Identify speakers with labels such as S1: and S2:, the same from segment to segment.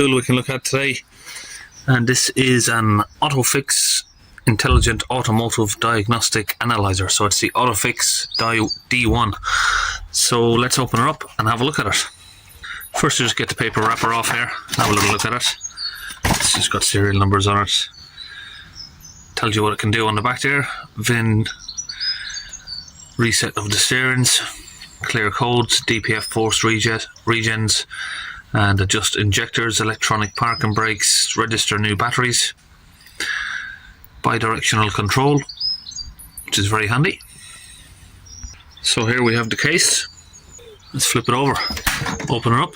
S1: tool we can look at today, and this is an OTOFIX Intelligent Automotive Diagnostic Analyzer. So it's the OTOFIX D1. So let's open it up and have a look at it. First, you just get the paper wrapper off here, have a little look at it. It's just got serial numbers on it. Tells you what it can do on the back there. VIN, reset of the steerings, clear codes, DPF forced regens, and adjust injectors, electronic parking brakes, register new batteries, bidirectional control, which is very handy. So here we have the case. Let's flip it over, open it up,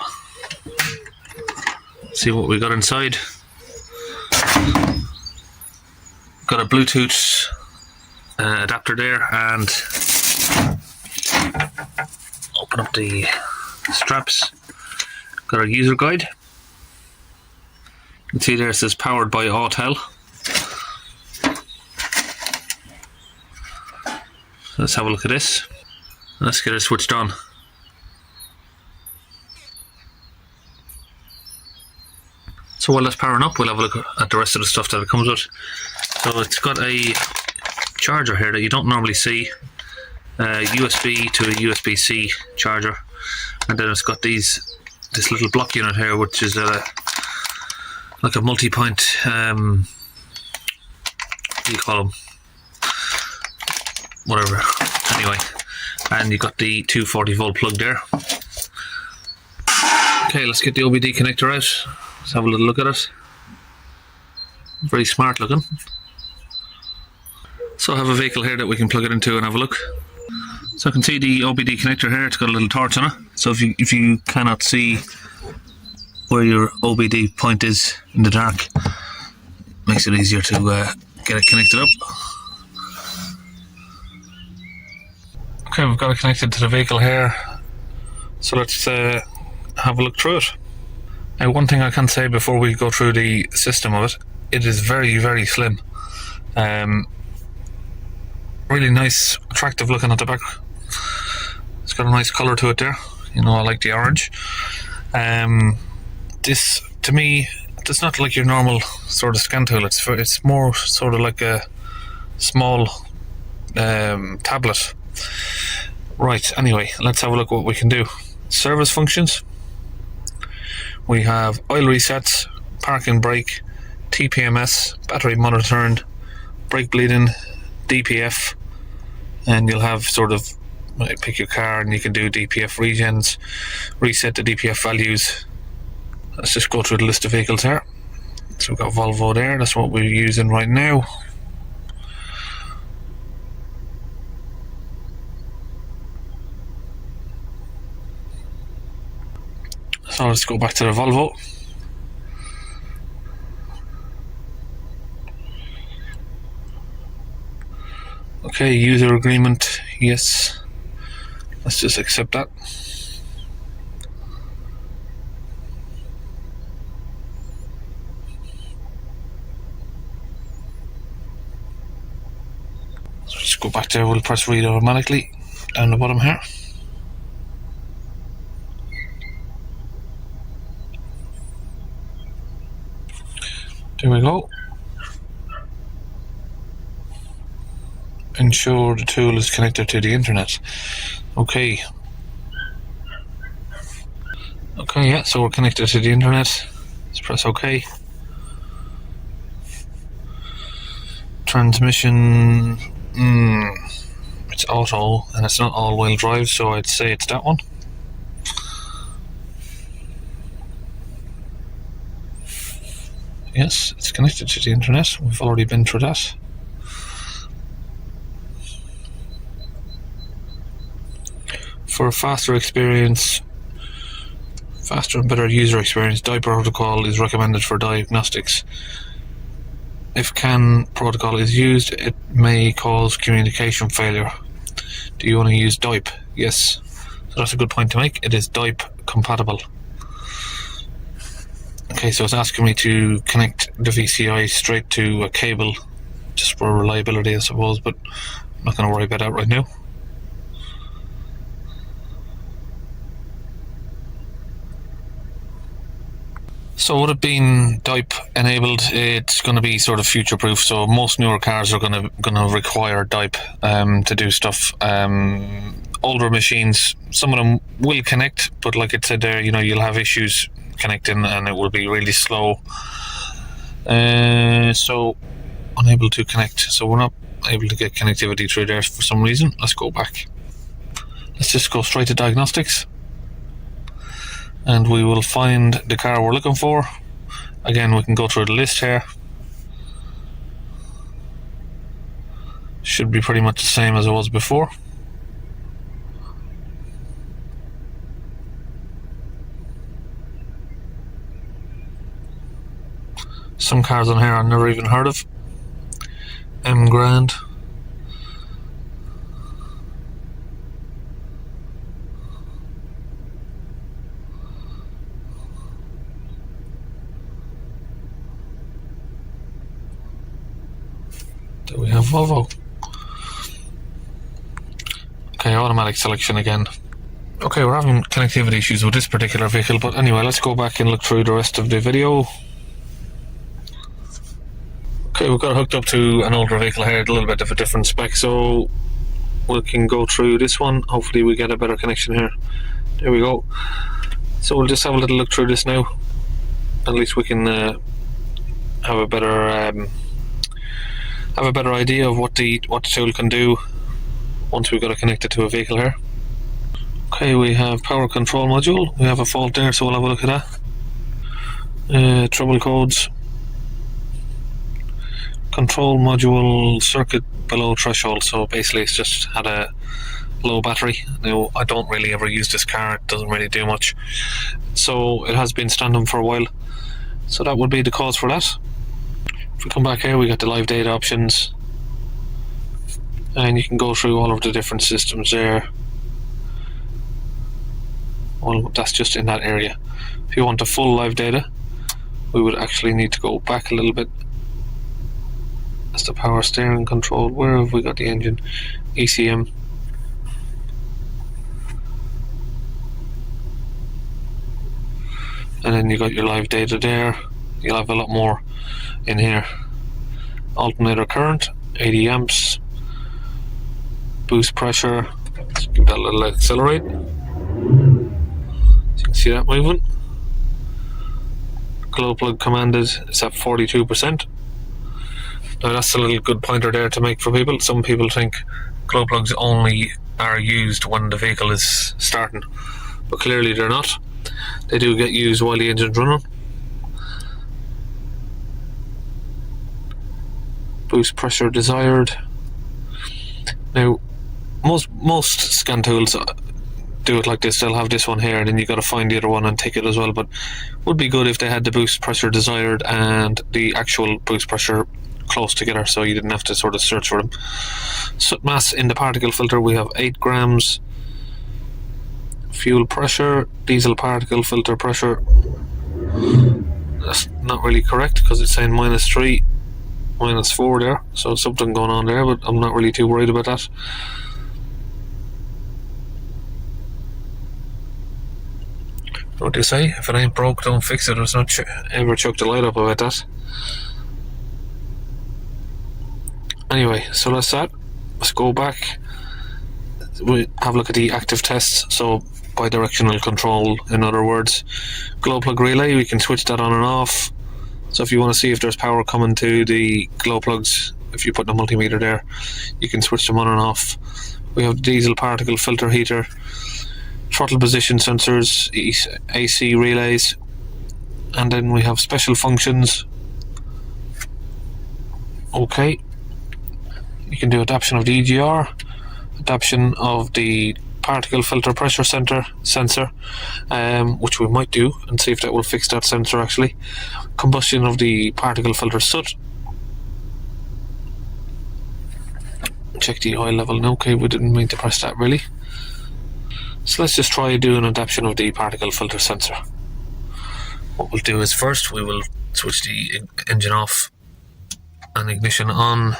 S1: see what we got inside. Got a Bluetooth adapter there, and open up the straps. Got our user guide. You can see there it says powered by Autel. Let's have a look at this. Let's get it switched on. So while that's powering up, we'll have a look at the rest of the stuff that it comes with. So it's got a charger here that you don't normally see. USB to a USB-C charger, and then it's got this little block unit here, which is like a multi-point, what do you call them? Whatever. Anyway, and you got the 240 volt plug there. Okay, let's get the OBD connector out. Let's have a little look at it. Very smart looking. So I have a vehicle here that we can plug it into and have a look. So I can see the OBD connector here. It's got a little torch on it. So if you cannot see where your OBD point is in the dark, makes it easier to get it connected up. Okay, we've got it connected to the vehicle here. So let's have a look through it. Now, one thing I can say before we go through the system of it, it is very, very slim. Really nice, attractive looking at the back. It's got a nice colour to it there. You know, I like the orange. This, to me, it's not like your normal sort of scan tool. It's more sort of like a small tablet. Right, anyway, let's have a look at what we can do. Service functions. We have oil resets, parking brake, TPMS, battery monitoring, brake bleeding, DPF, and you'll have sort of, pick your car and you can do DPF regens, reset the DPF values. Let's just go through the list of vehicles here. So we've got Volvo there, that's what we're using right now. So let's go back to the Volvo. Okay, user agreement, yes. Let's just accept that. So just go back there, we'll press read automatically down the bottom here. There we go. Ensure the tool is connected to the internet. Okay. Okay, yeah, so we're connected to the internet. Let's press OK. Transmission, it's auto and it's not all-wheel drive, so I'd say it's that one. Yes, it's connected to the internet. We've already been through that. For a faster experience, faster and better user experience, DoIP protocol is recommended for diagnostics. If CAN protocol is used, it may cause communication failure. Do you want to use DoIP? Yes. So that's a good point to make. It is DoIP compatible. Okay, so it's asking me to connect the VCI straight to a cable, just for reliability, I suppose, but I'm not going to worry about that right now. So with it being DoIP enabled, it's going to be sort of future proof. So most newer cars are going to require DoIP to do stuff. Older machines, some of them will connect, but like it said there, you'll have issues connecting and it will be really slow. So unable to connect. So we're not able to get connectivity through there for some reason. Let's go back. Let's just go straight to Diagnostics. And we will find the car we're looking for. Again, we can go through the list here. Should be pretty much the same as it was before. Some cars on here I've never even heard of. M Grand. Do we have Volvo? Okay, automatic selection again. Okay, we're having connectivity issues with this particular vehicle, but anyway, let's go back and look through the rest of the video. Okay, we've got it hooked up to an older vehicle here, a little bit of a different spec, so we can go through this one. Hopefully we get a better connection here. There we go. So we'll just have a little look through this now. At least we can have a better idea of what the tool can do once we've got it connected to a vehicle here. Okay, we have power control module. We have a fault there, so we'll have a look at that. Trouble codes. Control module circuit below threshold. So basically it's just had a low battery. Now I don't really ever use this car, it doesn't really do much. So it has been standing for a while. So that would be the cause for that. If we come back here, we got the live data options. And you can go through all of the different systems there. Well, that's just in that area. If you want the full live data, we would actually need to go back a little bit. That's the power steering control. Where have we got the engine? ECM. And then you got your live data there. You'll have a lot more in here. Alternator current, 80 amps. Boost pressure. Let's give that a little accelerate. So you can see that moving. Glow plug commanded is at 42%. Now that's a little good pointer there to make for people. Some people think glow plugs only are used when the vehicle is starting, but clearly they're not. They do get used while the engine's running. Boost pressure desired. Now most scan tools do it like this. They'll have this one here and then you got to find the other one and tick it as well, but would be good if they had the boost pressure desired and the actual boost pressure close together, so you didn't have to sort of search for them. Soot mass in the particle filter, we have 8 grams. Fuel pressure, diesel particle filter pressure, that's not really correct because it's saying -3, -4 there, so something going on there, but I'm not really too worried about that. What do you say? If it ain't broke, don't fix it. There's not ever chucked the light up about that. Anyway, so that's that. Let's go back. We have a look at the active tests. So bidirectional control, in other words. Glow plug relay, we can switch that on and off. So if you want to see if there's power coming to the glow plugs, if you put the multimeter there, you can switch them on and off. We have the diesel particle filter heater, throttle position sensors, AC relays, and then we have special functions. Okay. You can do adaptation of the EGR, adaptation of the particle filter pressure sensor, which we might do and see if that will fix that sensor actually. Combustion of the particle filter soot. Check the oil level. No, okay, we didn't mean to press that really. So let's just try doing adaptation of the particle filter sensor. What we'll do is first we will switch the engine off and ignition on.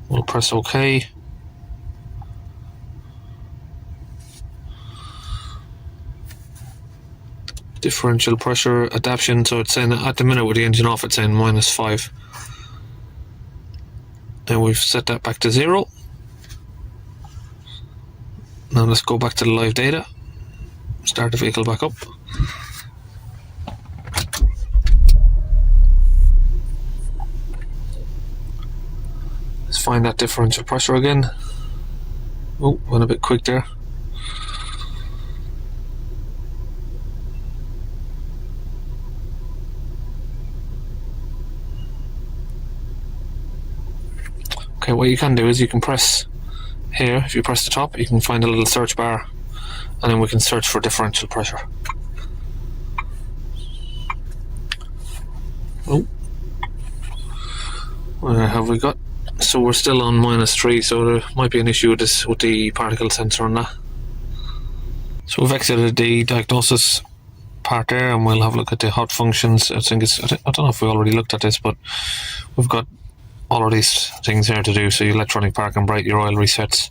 S1: We'll press OK. differential pressure adaptation. So it's saying at the minute with the engine off, it's saying -5. Now we've set that back to 0. Now let's go back to the live data. Start the vehicle back up. Let's find that differential pressure again. Oh, went a bit quick there. Okay, what you can do is you can press here. If you press the top, you can find a little search bar, and then we can search for differential pressure. Oh, where have we got? So we're still on -3, so there might be an issue with this, with the particle sensor on that. So we've exited the diagnosis part there, and we'll have a look at the hot functions. I don't know if we already looked at this, but we've got all of these things here to do. So your electronic park and brake, your oil resets.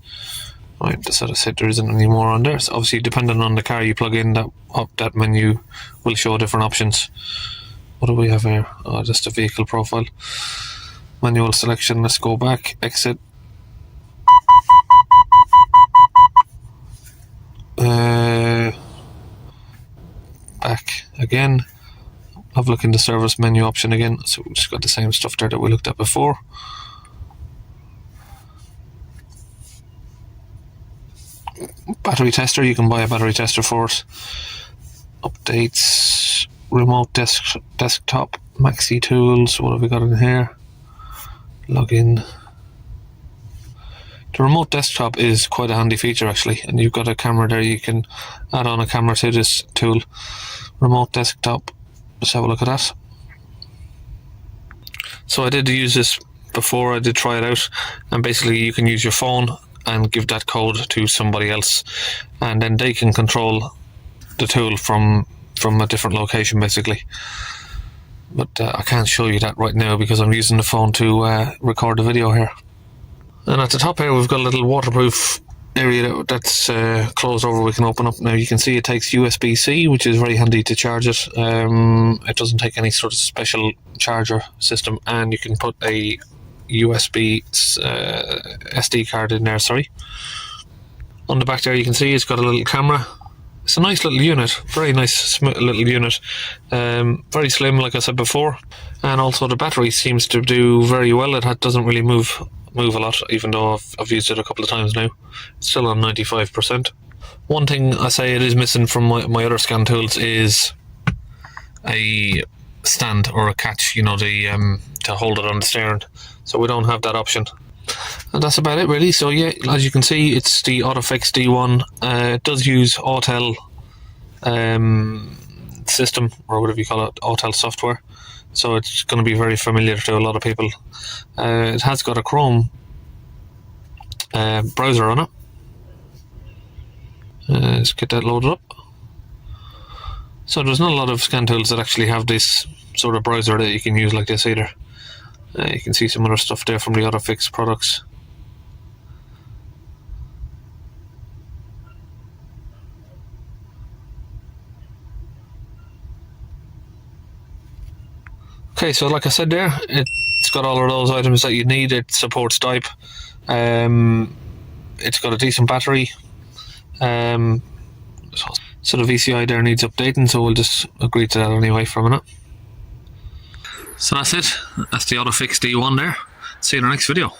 S1: Right, as I said, there isn't any more on there. So obviously, depending on the car you plug in, that menu will show different options. What do we have here? Oh, just a vehicle profile. Manual selection. Let's go back. Exit. Back again. Have a look in the service menu option again. So we've just got the same stuff there that we looked at before. Battery tester, you can buy a battery tester for it. Updates, remote desktop, maxi tools. What have we got in here? Login. The remote desktop is quite a handy feature actually, and you've got a camera there. You can add on a camera to this tool. Remote desktop. Let's have a look at that. So I did use this before. I did try it out, and basically you can use your phone and give that code to somebody else, and then they can control the tool from a different location basically. But I can't show you that right now because I'm using the phone to record the video here. And at the top here we've got a little waterproof area that's closed over. We can open up. Now you can see it takes USB-C, which is very handy to charge it. It doesn't take any sort of special charger system, and you can put a USB SD card in there. Sorry. On the back there you can see it's got a little camera. It's a nice little unit, very nice little unit, very slim like I said before, and also the battery seems to do very well. It doesn't really move a lot, even though I've used it a couple of times now. It's still on 95%. One thing I say it is missing from my other scan tools is a stand or a catch, you know, to hold it on the steering. So we don't have that option. And that's about it really. So yeah, as you can see, it's the OTOFIX D1. It does use Autel system, or whatever you call it, Autel software. So it's going to be very familiar to a lot of people. It has got a Chrome browser on it. Let's get that loaded up. So there's not a lot of scan tools that actually have this sort of browser that you can use like this either. You can see some other stuff there from the OTOFIX products. Okay, so like I said there, it's got all of those items that you need. It supports DoIP. It's got a decent battery. So the VCI there needs updating, so we'll just agree to that anyway for a minute. So that's it. That's the OTOFIX D1 there. See you in the next video.